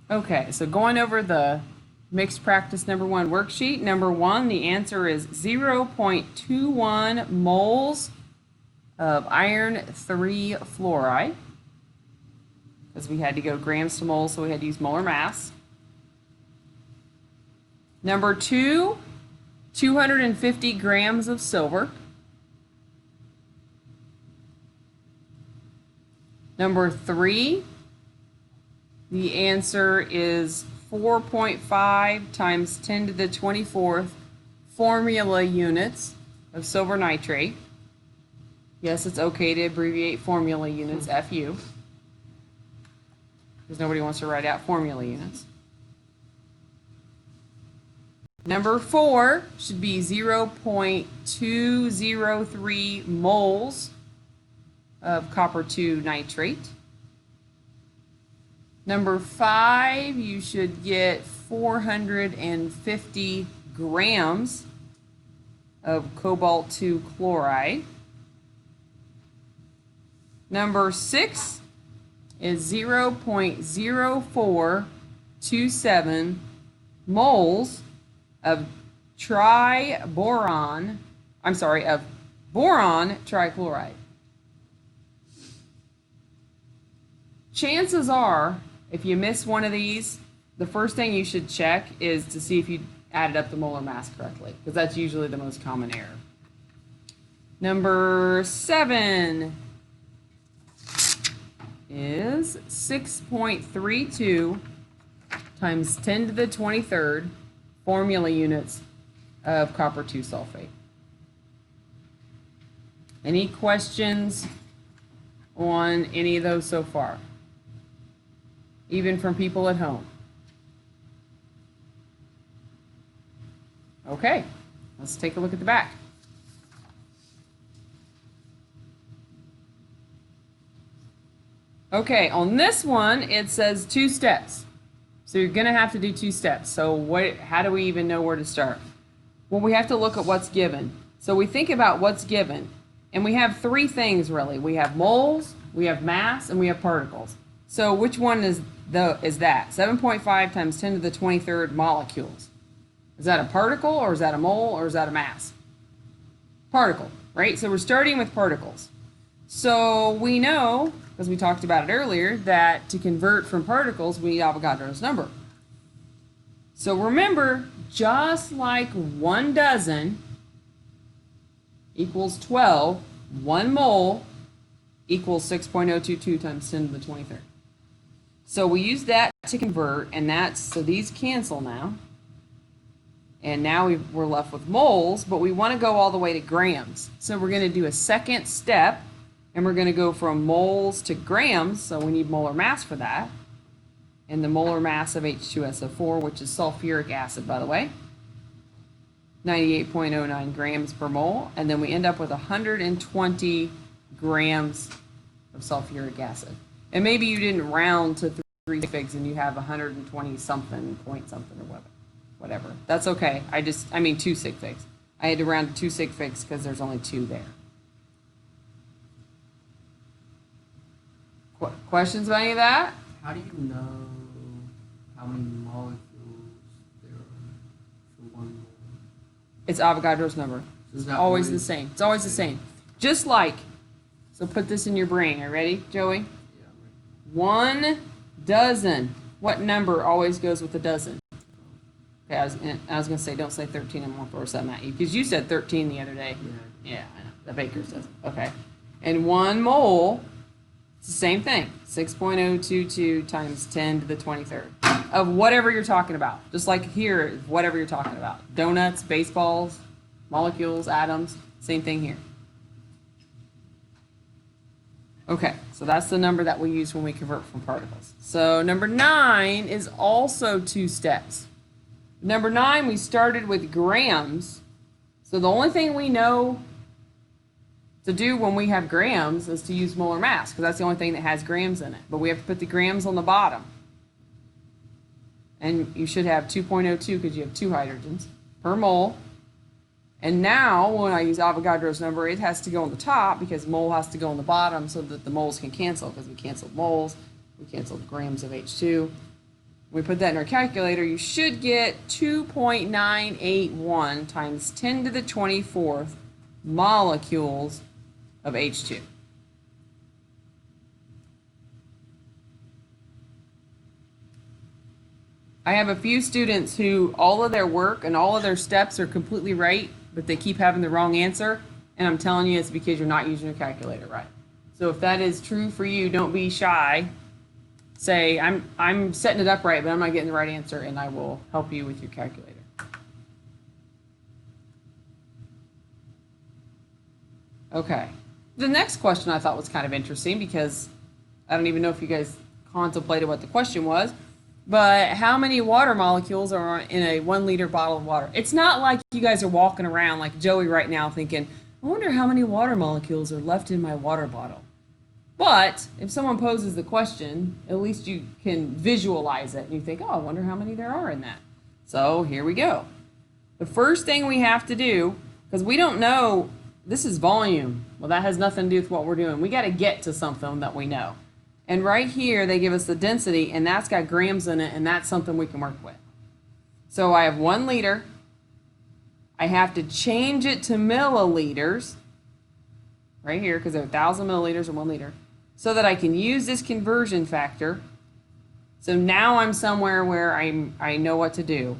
Okay, so going over the mixed practice number one worksheet. Number one, the answer is 0.21 moles of iron 3 fluoride. Because we had to go grams to moles, so we had to use molar mass. Number two, 250 grams of silver. Number three, the answer is 4.5 times 10 to the 24th formula units of silver nitrate. Yes, it's okay to abbreviate formula units, FU, because nobody wants to write out formula units. Number four should be 0.203 moles of copper 2 nitrate. Number five, you should get 450 grams of cobalt 2 chloride. Number six is 0.0427 moles of boron trichloride. Chances are, if you miss one of these, the first thing you should check is to see if you added up the molar mass correctly, because that's usually the most common error. Number seven is 6.32 times 10 to the 23rd formula units of copper 2 sulfate. Any questions on any of those so far? Even from people at home? Okay, let's take a look at the back. Okay, on this one, it says 2 steps. So you're going to have to do 2 steps. So how do we even know where to start? Well, we have to look at what's given. So we think about what's given. And we have 3 things, really. We have moles, we have mass, and we have particles. So which one is that? 7.5 times 10 to the 23rd molecules. Is that a particle, or is that a mole, or is that a mass? Particle, right? So we're starting with particles. So we know, because we talked about it earlier, that to convert from particles, we need Avogadro's number. So remember, just like 1 dozen equals 12, 1 mole equals 6.022 times 10 to the 23rd. So we use that to convert, and so these cancel now. And now we're left with moles, but we want to go all the way to grams. So we're going to do a second step, and we're going to go from moles to grams, so we need molar mass for that. And the molar mass of H2SO4, which is sulfuric acid, by the way, 98.09 grams per mole. And then we end up with 120 grams of sulfuric acid. And maybe you didn't round to 3 figs and you have 120 something, point something, or whatever. That's okay. 2 sig figs. I had to round to 2 sig figs because there's only 2 there. Questions about any of that? How do you know how many molecules there are for 1 mole? It's Avogadro's number. It's always the same. It's always the same. Just like, so put this in your brain. Are you ready, Joey? Yeah, I'm ready. 1 dozen. What number always goes with a dozen? Okay, I was going to say, don't say 13 and won't throw something at you, because you said 13 the other day. Yeah, I know. The baker says. Okay. And 1 mole, it's the same thing. 6.022 times 10 to the 23rd of whatever you're talking about. Just like here, whatever you're talking about. Donuts, baseballs, molecules, atoms, same thing here. Okay, so that's the number that we use when we convert from particles. So number 9 is also 2 steps. Number 9, we started with grams. So the only thing we know to do when we have grams is to use molar mass, because that's the only thing that has grams in it. But we have to put the grams on the bottom. And you should have 2.02 because you have 2 hydrogens per mole. And now, when I use Avogadro's number, it has to go on the top because mole has to go on the bottom so that the moles can cancel, because we canceled moles, we canceled grams of H2. We put that in our calculator, you should get 2.981 times 10 to the 24th molecules of H2. I have a few students who all of their work and all of their steps are completely right, but they keep having the wrong answer, and I'm telling you it's because you're not using your calculator right. So if that is true for you, don't be shy. Say, I'm setting it up right, but I'm not getting the right answer, and I will help you with your calculator. Okay. The next question I thought was kind of interesting because I don't even know if you guys contemplated what the question was, but how many water molecules are in a 1 liter bottle of water? It's not like you guys are walking around like Joey right now thinking, I wonder how many water molecules are left in my water bottle. But if someone poses the question, at least you can visualize it and you think, oh, I wonder how many there are in that. So here we go. The first thing we have to do, because we don't know, this is volume. Well, that has nothing to do with what we're doing. We got to get to something that we know. And right here, they give us the density, and that's got grams in it, and that's something we can work with. So I have 1 liter. I have to change it to milliliters, right here, because they're 1,000 milliliters or 1 liter, so that I can use this conversion factor. So now I'm somewhere where I know what to do.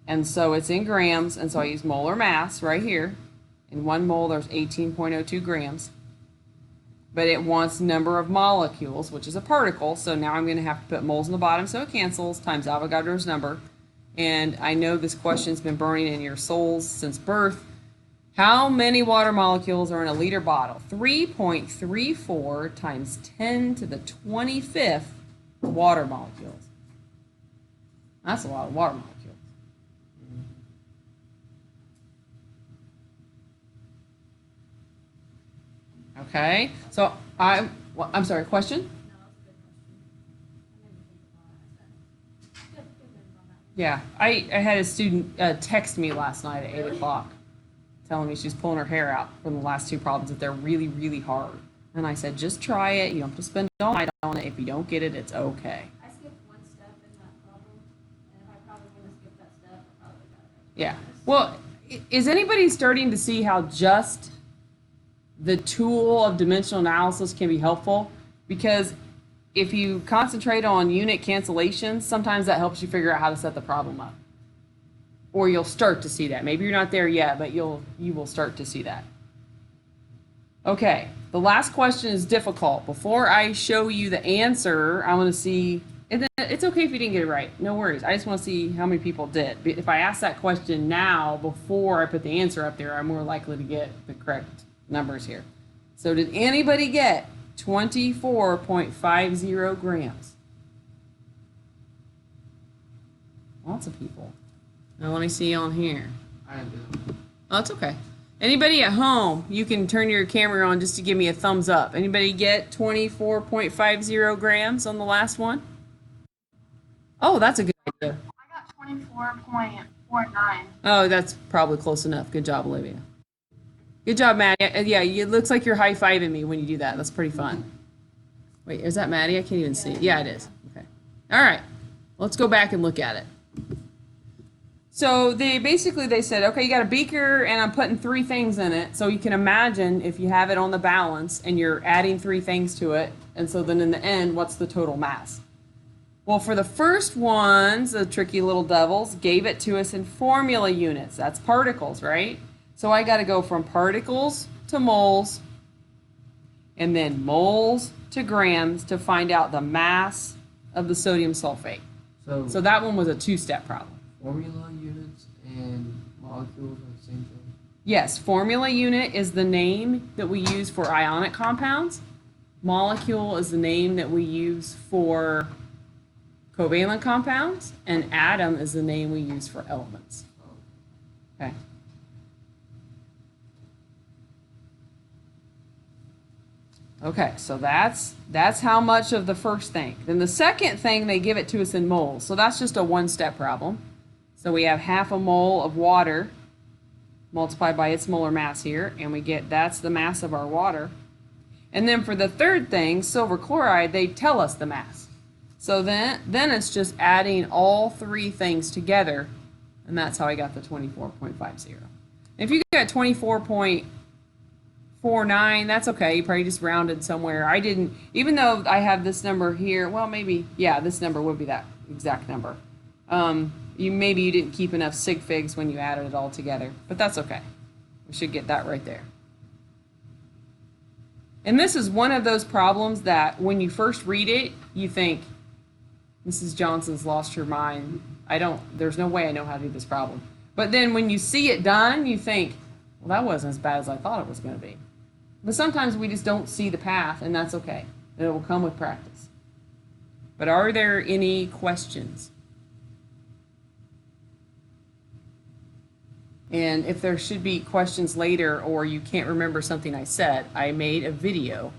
And so it's in grams, and so I use molar mass right here. In 1 mole, there's 18.02 grams. But it wants number of molecules, which is a particle, so now I'm going to have to put moles in the bottom so it cancels, times Avogadro's number. And I know this question's been burning in your souls since birth. How many water molecules are in a liter bottle? 3.34 times 10 to the 25th water molecules. That's a lot of water molecules. Okay, so I'm sorry, question? Yeah, I had a student text me last night at 8 o'clock telling me she's pulling her hair out from the last 2 problems, that they're really, really hard. And I said, just try it. You don't have to spend all night on it. If you don't get it, it's okay. I skipped 1 step in that problem, and if I probably would have skipped that step, I probably got it right. Yeah. Well, is anybody starting to see how just the tool of dimensional analysis can be helpful? Because if you concentrate on unit cancellations, sometimes that helps you figure out how to set the problem up. Or you'll start to see that. Maybe you're not there yet, but you will start to see that. Okay, the last question is difficult. Before I show you the answer, I want to see, and then it's okay if you didn't get it right. No worries. I just want to see how many people did. If I ask that question now before I put the answer up there, I'm more likely to get the correct numbers here. So did anybody get 24.50 grams? Lots of people. Now let me see on here. I do. Oh, it's okay. Anybody at home, you can turn your camera on just to give me a thumbs up. Anybody get 24.50 grams on the last one? Oh, that's a good idea. I got 24.49. Oh, that's probably close enough. Good job, Olivia. Good job, Maddie. Yeah, it looks like you're high-fiving me when you do that. That's pretty fun. Wait, is that Maddie? I can't even see. Yeah, it is. Okay. All right. Let's go back and look at it. So they said, okay, you got a beaker and I'm putting 3 things in it. So you can imagine if you have it on the balance and you're adding 3 things to it. And so then in the end, what's the total mass? Well, for the first ones, the tricky little devils gave it to us in formula units. That's particles, right? So I got to go from particles to moles and then moles to grams to find out the mass of the sodium sulfate. So that one was a 2-step problem. Formula units and molecules are the same thing? Yes, formula unit is the name that we use for ionic compounds. Molecule is the name that we use for covalent compounds. And atom is the name we use for elements. Okay. Okay, so that's how much of the first thing. Then the second thing, they give it to us in moles. So that's just a 1-step problem. So we have half a mole of water multiplied by its molar mass here, and we get that's the mass of our water. And then for the third thing, silver chloride, they tell us the mass. So then it's just adding all three things together, and that's how I got the 24.50. If you got 24.49, that's okay. You probably just rounded somewhere. I didn't, even though I have this number here, well, maybe, yeah, this number would be that exact number. Maybe you didn't keep enough sig figs when you added it all together, but that's okay. We should get that right there. And this is one of those problems that when you first read it, you think, Mrs. Johnson's lost her mind. There's no way I know how to do this problem. But then when you see it done, you think, well, that wasn't as bad as I thought it was going to be. But sometimes we just don't see the path, and that's okay. And it will come with practice. But are there any questions? And if there should be questions later or you can't remember something I said, I made a video